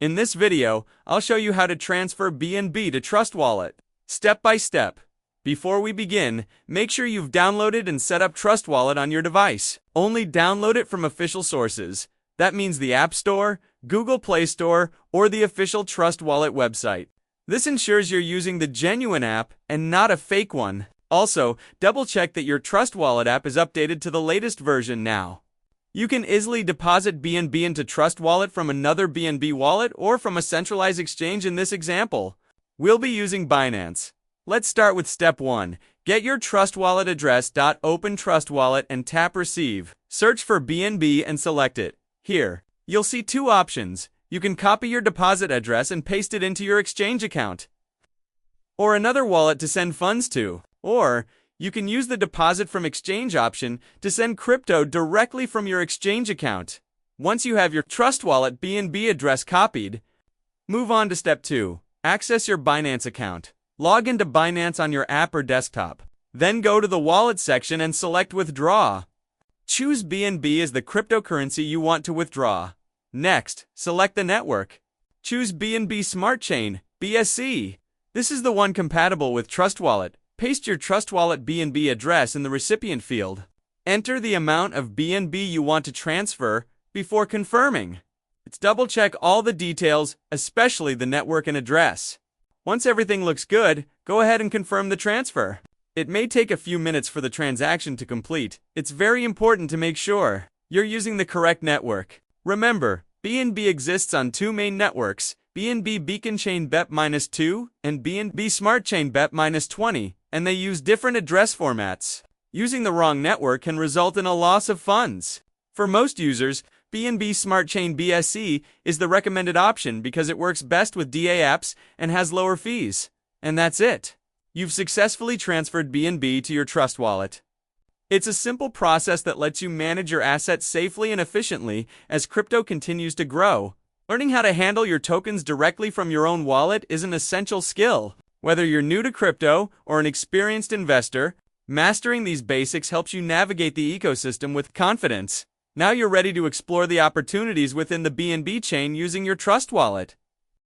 In this video, I'll show you how to transfer BNB to Trust Wallet, step by step. Before we begin, make sure you've downloaded and set up Trust Wallet on your device. Only download it from official sources. That means the App Store, Google Play Store, or the official Trust Wallet website. This ensures you're using the genuine app and not a fake one. Also, double-check that your Trust Wallet app is updated to the latest version now. You can easily deposit BNB into Trust Wallet from another BNB wallet or from a centralized exchange in this example. We'll be using Binance. Let's start with step 1. Get your Trust Wallet address. Open Trust Wallet and tap Receive. Search for BNB and select it. Here, you'll see two options. You can copy your deposit address and paste it into your exchange account, or another wallet to send funds to. Or, you can use the deposit from exchange option to send crypto directly from your exchange account. Once you have your Trust Wallet BNB address copied, move on to step 2. Access your Binance account. Log into Binance on your app or desktop. Then go to the Wallet section and select Withdraw. Choose BNB as the cryptocurrency you want to withdraw. Next, select the network. Choose BNB Smart Chain, BSC. This is the one compatible with Trust Wallet. Paste your Trust Wallet BNB address in the recipient field. Enter the amount of BNB you want to transfer before confirming. Let's double-check all the details, especially the network and address. Once everything looks good, go ahead and confirm the transfer. It may take a few minutes for the transaction to complete. It's very important to make sure you're using the correct network. Remember, BNB exists on two main networks, BNB Beacon Chain BEP-2 and BNB Smart Chain BEP-20, and they use different address formats. Using the wrong network can result in a loss of funds. For most users, BNB Smart Chain BSC is the recommended option because it works best with DA apps and has lower fees. And that's it. You've successfully transferred BNB to your Trust Wallet. It's a simple process that lets you manage your assets safely and efficiently as crypto continues to grow. Learning how to handle your tokens directly from your own wallet is an essential skill. Whether you're new to crypto or an experienced investor, mastering these basics helps you navigate the ecosystem with confidence. Now you're ready to explore the opportunities within the BNB chain using your Trust Wallet.